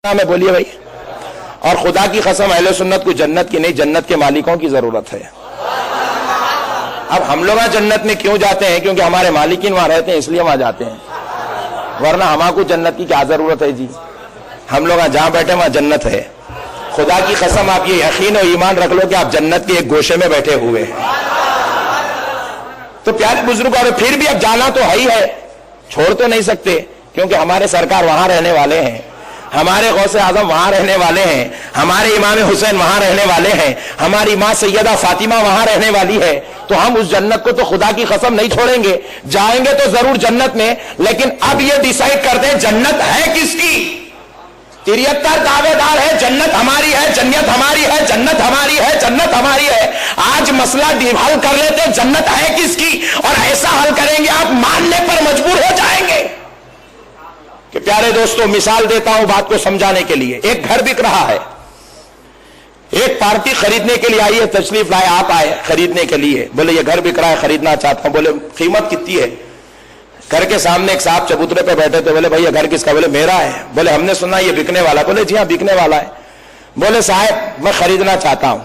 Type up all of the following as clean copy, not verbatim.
میں بولیے بھائی. اور خدا کی قسم اہل سنت کو جنت کی نہیں جنت کے مالکوں کی ضرورت ہے. اب ہم لوگ جنت میں کیوں جاتے ہیں؟ کیونکہ ہمارے مالکین وہاں رہتے ہیں اس لیے وہاں جاتے ہیں, ورنہ ہمارے کو جنت کی کیا ضرورت ہے جی. ہم لوگ جہاں بیٹھے وہاں جنت ہے. خدا کی قسم آپ یہ یقین اور ایمان رکھ لو کہ آپ جنت کے ایک گوشے میں بیٹھے ہوئے ہیں. تو پیارے بزرگ, اور پھر بھی اب جانا تو ہے ہی ہے, چھوڑ تو نہیں سکتے, کیونکہ ہمارے سرکار وہاں رہنے والے ہیں, ہمارے غوث اعظم وہاں رہنے والے ہیں, ہمارے امام حسین وہاں رہنے والے ہیں, ہماری ماں سیدہ فاطمہ وہاں رہنے والی ہے. تو ہم اس جنت کو تو خدا کی قسم نہیں چھوڑیں گے. جائیں گے تو ضرور جنت میں, لیکن اب یہ ڈیسائیڈ کر دیں جنت ہے کس کی. 73 دعوے دار ہے جنت ہماری ہے, جنت ہماری ہے, جنت ہماری ہے, جنت ہماری ہے. آج مسئلہ حل کر لیتے جنت ہے کس کی, اور ایسا حل کریں گے آپ ماننے پر مجبور ہو جائیں گے. کہ پیارے دوستوں, مثال دیتا ہوں بات کو سمجھانے کے لیے. ایک گھر بک رہا ہے, ایک پارٹی خریدنے کے لیے آئی ہے, تشریف لائے, آپ آئے خریدنے کے لیے, بولے یہ گھر بک رہا ہے, خریدنا چاہتا ہوں. بولے قیمت کتنی ہے؟ گھر کے سامنے ایک صاحب چبوترے پہ بیٹھے تھے, بولے بھائی یہ گھر کس کا؟ بولے میرا ہے. بولے ہم نے سنا یہ بکنے والا. بولے جی ہاں بکنے والا ہے. بولے صاحب میں خریدنا چاہتا ہوں.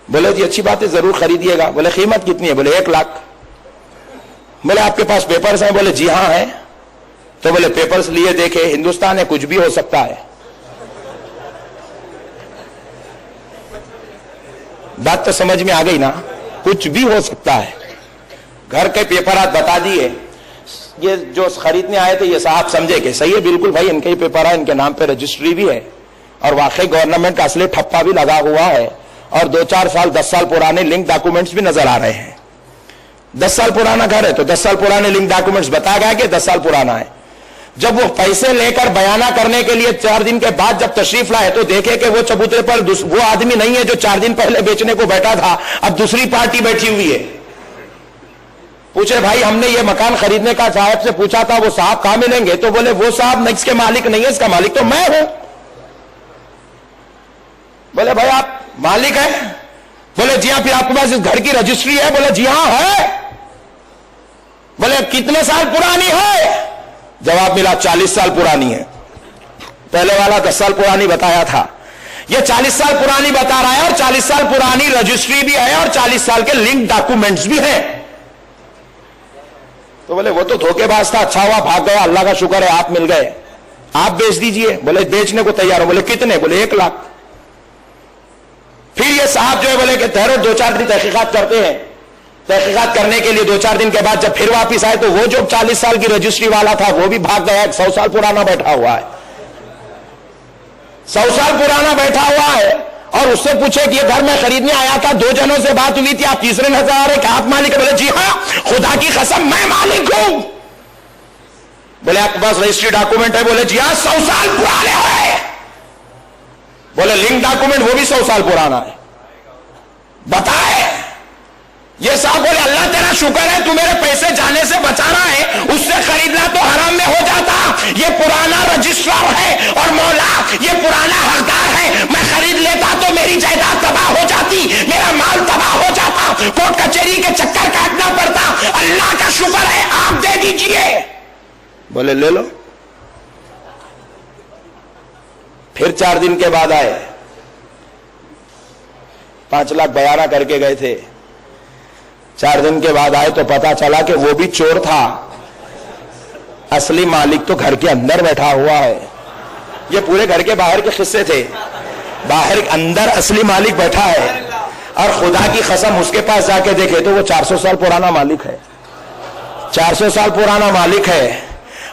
بولے جی اچھی بات ہے ضرور خریدیے گا. بولے قیمت کتنی ہے؟ بولے 1 لاکھ. بولے آپ کے پاس پیپرز ہیں؟ بولے جی ہاں ہے. تو بولے پیپرز لیے دیکھے, ہندوستان ہے کچھ بھی ہو سکتا ہے. بات تو سمجھ میں آ گئی نا, کچھ بھی ہو سکتا ہے. گھر کے پیپرات بتا دیے. یہ جو خریدنے آئے تھے یہ صاحب سمجھے کہ صحیح ہے, بالکل بھائی ان کے ہی پیپر ہے, ان کے نام پہ رجسٹری بھی ہے, اور واقعی گورنمنٹ کا اصلی ٹھپا بھی لگا ہوا ہے, اور 2-4 سال 10 سال پرانے لنک ڈاکومنٹس بھی نظر آ رہے ہیں. 10 سال پرانا گھر ہے تو 10 سال پرانے لنک ڈاکومنٹس بتایا گیا کہ 10 سال پرانا ہے. جب وہ پیسے لے کر بیانہ کرنے کے لیے 4 دن کے بعد جب تشریف لائے تو دیکھے کہ وہ چبوترے پر وہ آدمی نہیں ہے جو 4 دن پہلے بیچنے کو بیٹھا تھا, اب دوسری پارٹی بیٹھی ہوئی ہے. پوچھے بھائی ہم نے یہ مکان خریدنے کا صاحب سے پوچھا تھا, وہ صاحب کہاں ملیں گے؟ تو بولے وہ صاحب اس کے مالک نہیں ہے, اس کا مالک تو میں ہوں. بولے بھائی آپ مالک ہیں؟ بولے جی ہاں. پھر آپ کے پاس اس گھر کی رجسٹری ہے؟ بولے جی ہاں ہے. بولے کتنے سال پرانی ہے؟ جواب ملا 40 سال پرانی ہے. پہلے والا 10 سال پرانی بتایا تھا, یہ 40 سال پرانی بتا رہا ہے, اور 40 سال پرانی رجسٹری بھی ہے, اور 40 سال کے لنک ڈاکومنٹس بھی ہیں. تو بولے وہ تو دھوکے باز تھا, اچھا ہوا بھاگ گیا, اللہ کا شکر ہے آپ مل گئے, آپ بیچ دیجئے. بولے بیچنے کو تیار ہو. بولے کتنے؟ بولے 1 لاکھ. پھر یہ صاحب جو ہے بولے کہ ٹھہرو 2-4 دن تحقیقات کرتے ہیں. تحقیقات کرنے کے لیے 2-4 دن کے بعد جب پھر واپس آئے تو وہ جو 40 سال کی رجسٹری والا تھا وہ بھی بھاگ گیا, 100 سال پرانا بیٹھا ہوا ہے. 100 سال پرانا بیٹھا ہوا ہے, اور اس سے پوچھے کہ یہ گھر میں خریدنے آیا تھا, 2 جنوں سے بات ہوئی تھی, آپ تیسرے نظر آ رہے کہ آپ مالک ہے؟ بولے جی ہاں خدا کی قسم میں مالک ہوں. بولے آپ کے پاس رجسٹری ڈاکومنٹ ہے؟ بولے جی ہاں 100 سال پرانے ہیں. بولے لنک ڈاکومنٹ وہ بھی 100 سال پرانا ہے. بتائے یہ صاحب بولے اللہ تیرا شکر ہے تو میرے پیسے جانے سے بچا رہا ہے, اس سے خریدنا تو حرام میں ہو جاتا. یہ پرانا رجسٹرار ہے, اور مولا یہ پرانا حقدار ہے, میں خرید لیتا تو میری جائیداد تباہ ہو جاتی, میرا مال تباہ ہو جاتا, کورٹ کچہری کے چکر کاٹنا پڑتا. اللہ کا شکر ہے آپ دے دیجئے. بولے لے لو. پھر 4 دن کے بعد آئے, 5 لاکھ بیانہ کر کے گئے تھے. 4 دن کے بعد آئے تو پتا چلا کہ وہ بھی چور تھا, اصلی مالک تو گھر کے اندر بیٹھا ہوا ہے. یہ پورے گھر کے باہر کے قصے تھے, باہر اندر اصلی مالک بیٹھا ہے. اور خدا کی قسم اس کے پاس جا کے دیکھے تو وہ 400 سال پرانا مالک ہے, 400 سال پرانا مالک ہے.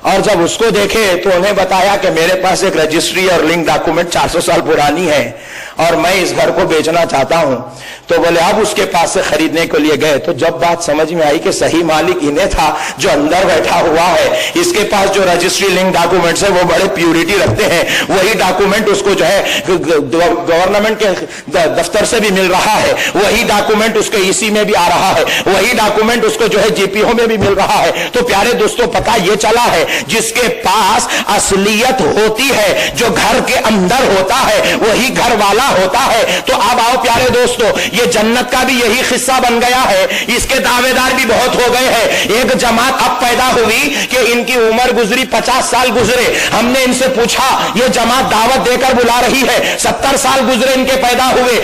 اور جب اس کو دیکھے تو انہیں بتایا کہ میرے پاس ایک رجسٹری اور لنک ڈاکومنٹ 400 سال پرانی ہے, اور میں اس گھر کو بیچنا چاہتا ہوں. تو بولے اب اس کے پاس سے خریدنے کے لیے گئے تو جب بات سمجھ میں آئی کہ صحیح مالک انہیں تھا جو اندر بیٹھا ہوا ہے, اس کے پاس جو رجسٹری لنک ڈاکومنٹس ہے وہ بڑے پیورٹی رکھتے ہیں, وہی ڈاکومنٹ اس کو جو ہے گورنمنٹ کے دفتر سے بھی مل رہا ہے, وہی ڈاکومنٹ اس کے EC میں بھی آ رہا ہے, وہی ڈاکومنٹ اس کو جو ہے GPO میں بھی مل رہا ہے. تو پیارے دوستوں پتہ یہ چلا ہے جس کے پاس اصلیت ہوتی ہے، جو گھر کے اندر ہوتا ہے وہی گھر والا ہوتا ہے۔ تو اب آؤ پیارے دوستو، یہ جنت کا بھی یہی قصہ بن گیا ہے، اس کے دعوے دار بھی بہت ہو گئے ہیں۔ ایک جماعت اب پیدا ہوئی کہ ان کی عمر گزری 50 سال گزرے، ہم نے ان سے پوچھا یہ جماعت دعوت دے کر بلا رہی ہے، 70 سال گزرے ان کے پیدا ہوئے،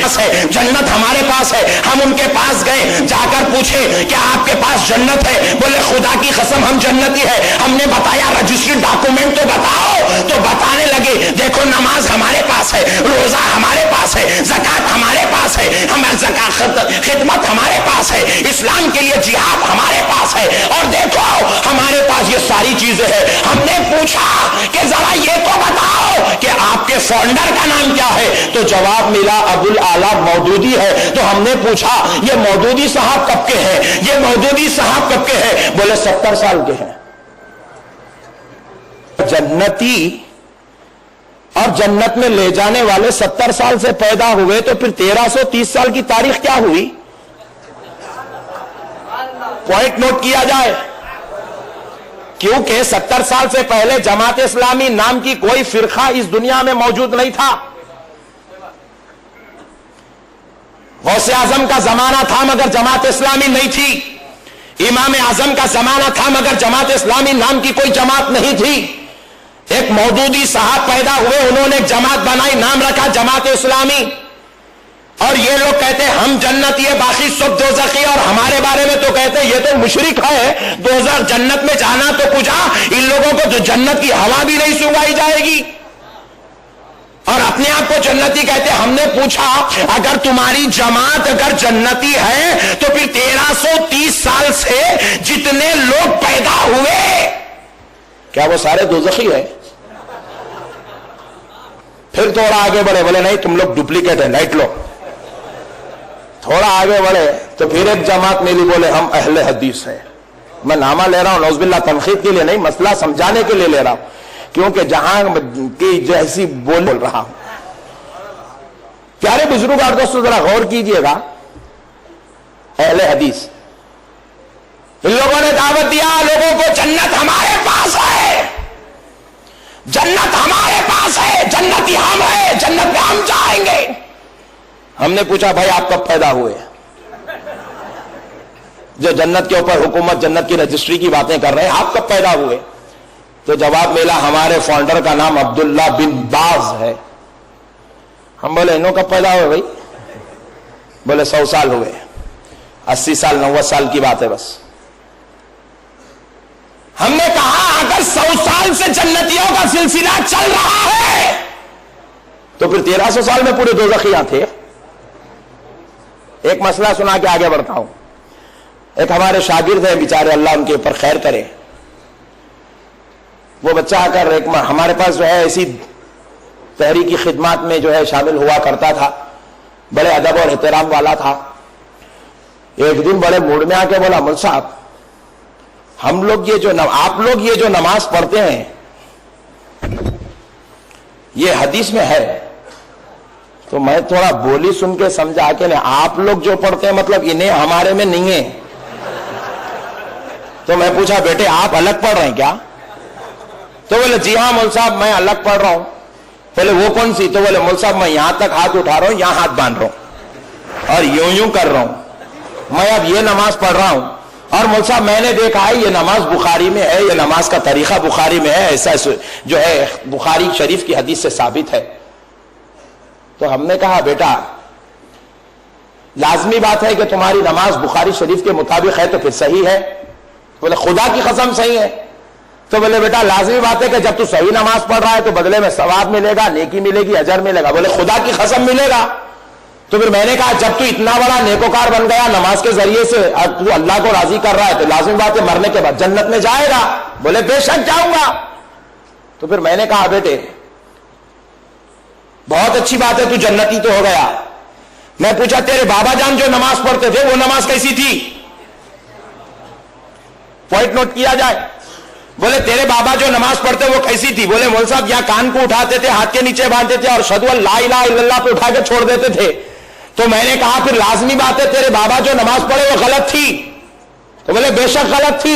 جنت ہمارے پاس ہے۔ ہم ان کے پاس گئے، جا کر پوچھے کیا آپ کے پاس جنت ہے؟ بولے خدا کی قسم ہم جنتی ہے۔ ہم نے بتایا رجسٹری ڈاکومنٹ تو بتاؤ، تو بتانے لگے دیکھو نماز ہمارے پاس ہے، روزہ ہمارے پاس ہے، زکات ہمارے پاس ہے، خدمت ہمارے پاس ہے، اسلام کے لیے جہاد ہمارے پاس ہے، اور دیکھو ہمارے پاس یہ ساری چیزیں ہیں۔ ہم نے پوچھا کہ ذرا یہ تو بتاؤ کہ آپ کے فاؤنڈر کا نام کیا ہے؟ تو جواب ملا ابوالعلا مودودی ہے۔ تو ہم نے پوچھا یہ مودودی صاحب کب کے ہیں؟ یہ مودودی صاحب کب کے ہیں؟ بولے 70 سال کے ہیں۔ جنتی اور جنت میں لے جانے والے 70 سال سے پیدا ہوئے، تو پھر 1330 سال کی تاریخ کیا ہوئی؟ پوائنٹ نوٹ کیا جائے، کیونکہ 70 سال سے پہلے جماعت اسلامی نام کی کوئی فرقہ اس دنیا میں موجود نہیں تھا۔ غوث اعظم کا زمانہ تھا مگر جماعت اسلامی نہیں تھی، امام اعظم کا زمانہ تھا مگر جماعت اسلامی نام کی کوئی جماعت نہیں تھی۔ ایک مودودی صاحب پیدا ہوئے، انہوں نے ایک جماعت بنائی، نام رکھا جماعت اسلامی، اور یہ لوگ کہتے ہیں ہم جنتی ہے، باقی سب دوزخی، اور ہمارے بارے میں تو کہتے ہیں یہ تو مشرک ہے، دوزخ جنت میں جانا تو کچھ، ان لوگوں کو جو جنت کی ہوا بھی نہیں سونگائی جائے گی، اور اپنے آپ کو جنتی کہتے ہیں۔ ہم نے پوچھا اگر تمہاری جماعت اگر جنتی ہے تو پھر 1330 سال سے جتنے لوگ پیدا ہوئے کیا وہ سارے دوزخی ہیں؟ پھر تھوڑا آگے بڑھے، بولے نہیں تم لوگ ڈپلیکیٹ ہیں، لائٹ لو۔ تھوڑا آگے بڑھے تو پھر ایک جماعت میری، بولے ہم اہل حدیث ہیں۔ میں نامہ لے رہا ہوں نعوذ باللہ تنقید کے لیے نہیں، مسئلہ سمجھانے کے لیے لے رہا ہوں، کیونکہ جہاں کی جیسی بول رہا ہوں۔ پیارے بزرگ اور دوستو ذرا غور کیجئے گا، اہل حدیث ان لوگوں نے دعوت دیا لوگوں کو جنت ہمارے پاس ہے، جنت ہمارے پاس ہے، جنتی ہم ہیں، جنت میں ہم جائیں گے۔ ہم نے پوچھا بھائی آپ کب پیدا ہوئے جو جنت کے اوپر حکومت جنت کی رجسٹری کی باتیں کر رہے ہیں، آپ کب پیدا ہوئے؟ تو جواب ملا ہمارے فاؤنڈر کا نام عبداللہ بن باز ہے۔ ہم بولے انہوں کب پیدا ہوئے بھائی؟ بولے 100 سال ہوئے، 80 سال 90 سال کی بات ہے بس۔ ہم نے کہا اگر 100 سال سے جنتیوں کا سلسلہ چل رہا ہے تو پھر 1300 سال میں پورے دوزخیاں تھے۔ ایک مسئلہ سنا کے آگے بڑھتا ہوں۔ ایک ہمارے شاگرد ہیں بیچارے، اللہ ان کے اوپر خیر کرے، وہ بچہ آ کر ہمارے پاس جو ہے ایسی تحریکی خدمات میں جو ہے شامل ہوا کرتا تھا، بڑے ادب اور احترام والا تھا۔ ایک دن بڑے موڈ میں آ کے بولا مول صاحب ہم لوگ یہ جو آپ لوگ یہ جو نماز پڑھتے ہیں یہ حدیث میں ہے؟ تو میں تھوڑا بولی سن کے سمجھا کہ نہیں آپ لوگ جو پڑھتے ہیں مطلب انہیں ہمارے میں نہیں ہے۔ تو میں پوچھا بیٹے آپ الگ پڑھ رہے ہیں کیا؟ تو بولے جی ہاں مول صاحب میں الگ پڑھ رہا ہوں۔ بولے وہ کون سی؟ تو بولے مول صاحب میں یہاں تک ہاتھ اٹھا رہا ہوں، یہاں ہاتھ باندھ رہا ہوں اور یوں کر رہا ہوں، میں اب یہ نماز پڑھ رہا ہوں۔ اور مول صاحب میں نے دیکھا ہے یہ نماز بخاری میں ہے، یہ نماز کا طریقہ بخاری میں ہے، ایسا جو ہے بخاری شریف کی حدیث سے ثابت ہے۔ تو ہم نے کہا بیٹا لازمی بات ہے کہ تمہاری نماز بخاری شریف کے مطابق ہے تو پھر صحیح ہے؟ بولے خدا کی قسم صحیح ہے۔ تو بولے بیٹا لازمی بات ہے کہ جب تو صحیح نماز پڑھ رہا ہے تو بدلے میں ثواب ملے گا، نیکی ملے گی، اجر ملے گا۔ بولے خدا کی قسم ملے گا۔ تو پھر میں نے کہا جب تو اتنا بڑا نیکوکار بن گیا نماز کے ذریعے سے اور تو اللہ کو راضی کر رہا ہے تو لازمی بات ہے مرنے کے بعد جنت میں جائے گا۔ بولے بے شک جاؤں گا۔ تو پھر میں نے کہا بیٹے بہت اچھی بات ہے تو جنتی تو ہو گیا۔ میں پوچھا تیرے بابا جان جو نماز پڑھتے تھے وہ نماز کیسی تھی؟ پوائنٹ نوٹ کیا جائے۔ بولے تیرے بابا جو نماز پڑھتے وہ کیسی تھی؟ بولے مول صاحب یہاں کان کو اٹھاتے تھے، ہاتھ کے نیچے باندھتے تھے اور اشہدو ان لا الہ الا اللہ پہ اٹھا کے چھوڑ دیتے تھے۔ تو میں نے کہا پھر لازمی بات ہے تیرے بابا جو نماز پڑھے وہ غلط تھی؟ تو بولے بے شک غلط تھی۔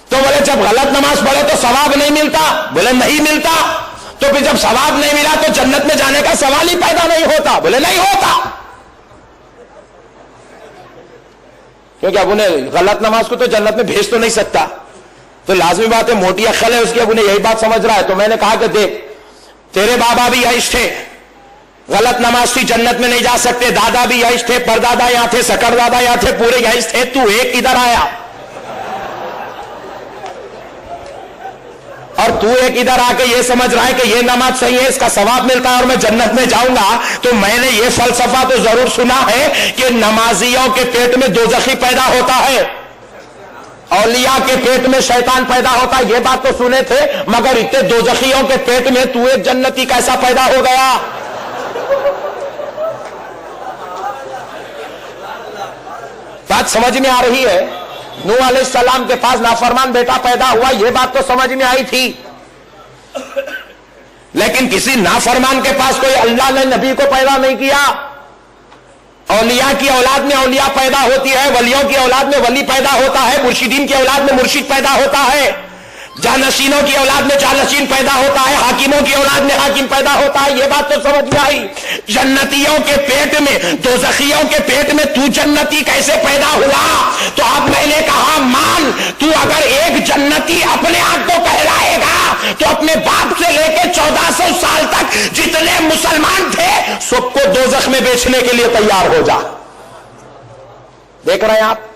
تو بولے جب غلط نماز پڑھے تو ثواب نہیں ملتا، بولے نہیں ملتا، تو پھر جب ثواب نہیں ملا تو جنت میں جانے کا سوال ہی پیدا نہیں ہوتا، بولے نہیں ہوتا، کیونکہ اب انہیں غلط نماز کو تو جنت میں بھیج تو نہیں سکتا، تو لازمی بات ہے موٹی عقل ہے اس کی، اب انہیں یہی بات سمجھ رہا ہے۔ تو میں نے کہا کہ دیکھ تیرے بابا بھی یہی تھے، غلط نماز تھی جنت میں نہیں جا سکتے، دادا بھی یہی تھے، پردادا یہاں تھے، سکر دادا یہاں تھے، پورے یہی تھے، تو ایک ادھر آیا اور تو ایک ادھر آ کے یہ سمجھ رہا ہے کہ یہ نماز صحیح ہے، اس کا ثواب ملتا ہے اور میں جنت میں جاؤں گا۔ تو میں نے یہ فلسفہ تو ضرور سنا ہے کہ نمازیوں کے پیٹ میں دوزخی پیدا ہوتا ہے، اولیاء کے پیٹ میں شیطان پیدا ہوتا ہے، یہ بات تو سنے تھے، مگر اتنے دوزخیوں کے پیٹ میں تو ایک جنتی کیسا پیدا ہو گیا؟ بات سمجھ میں آ رہی ہے؟ نوح علیہ السلام کے پاس نافرمان بیٹا پیدا ہوا، یہ بات تو سمجھ میں آئی تھی، لیکن کسی نافرمان کے پاس کوئی اللہ نے نبی کو پیدا نہیں کیا۔ اولیاء کی اولاد میں اولیاء پیدا ہوتی ہے، ولیوں کی اولاد میں ولی پیدا ہوتا ہے، مرشدین کی اولاد میں مرشد پیدا ہوتا ہے، جانشینوں کی اولاد میں جانشین پیدا ہوتا ہے، حاکموں کی اولاد میں حاکم پیدا ہوتا ہے، یہ بات تو سمجھ میں آئی۔ جنتیوں کے پیٹ میں، دوزخیوں کے پیٹ میں تو جنتی کیسے پیدا ہوا؟ تو اب میں نے کہا مان، تو اگر ایک جنتی اپنے آپ کو کہلائے گا تو اپنے باپ سے لے کے 1400 سال تک جتنے مسلمان تھے سب کو دوزخ میں بیچنے کے لیے تیار ہو جا۔ دیکھ رہے ہیں آپ؟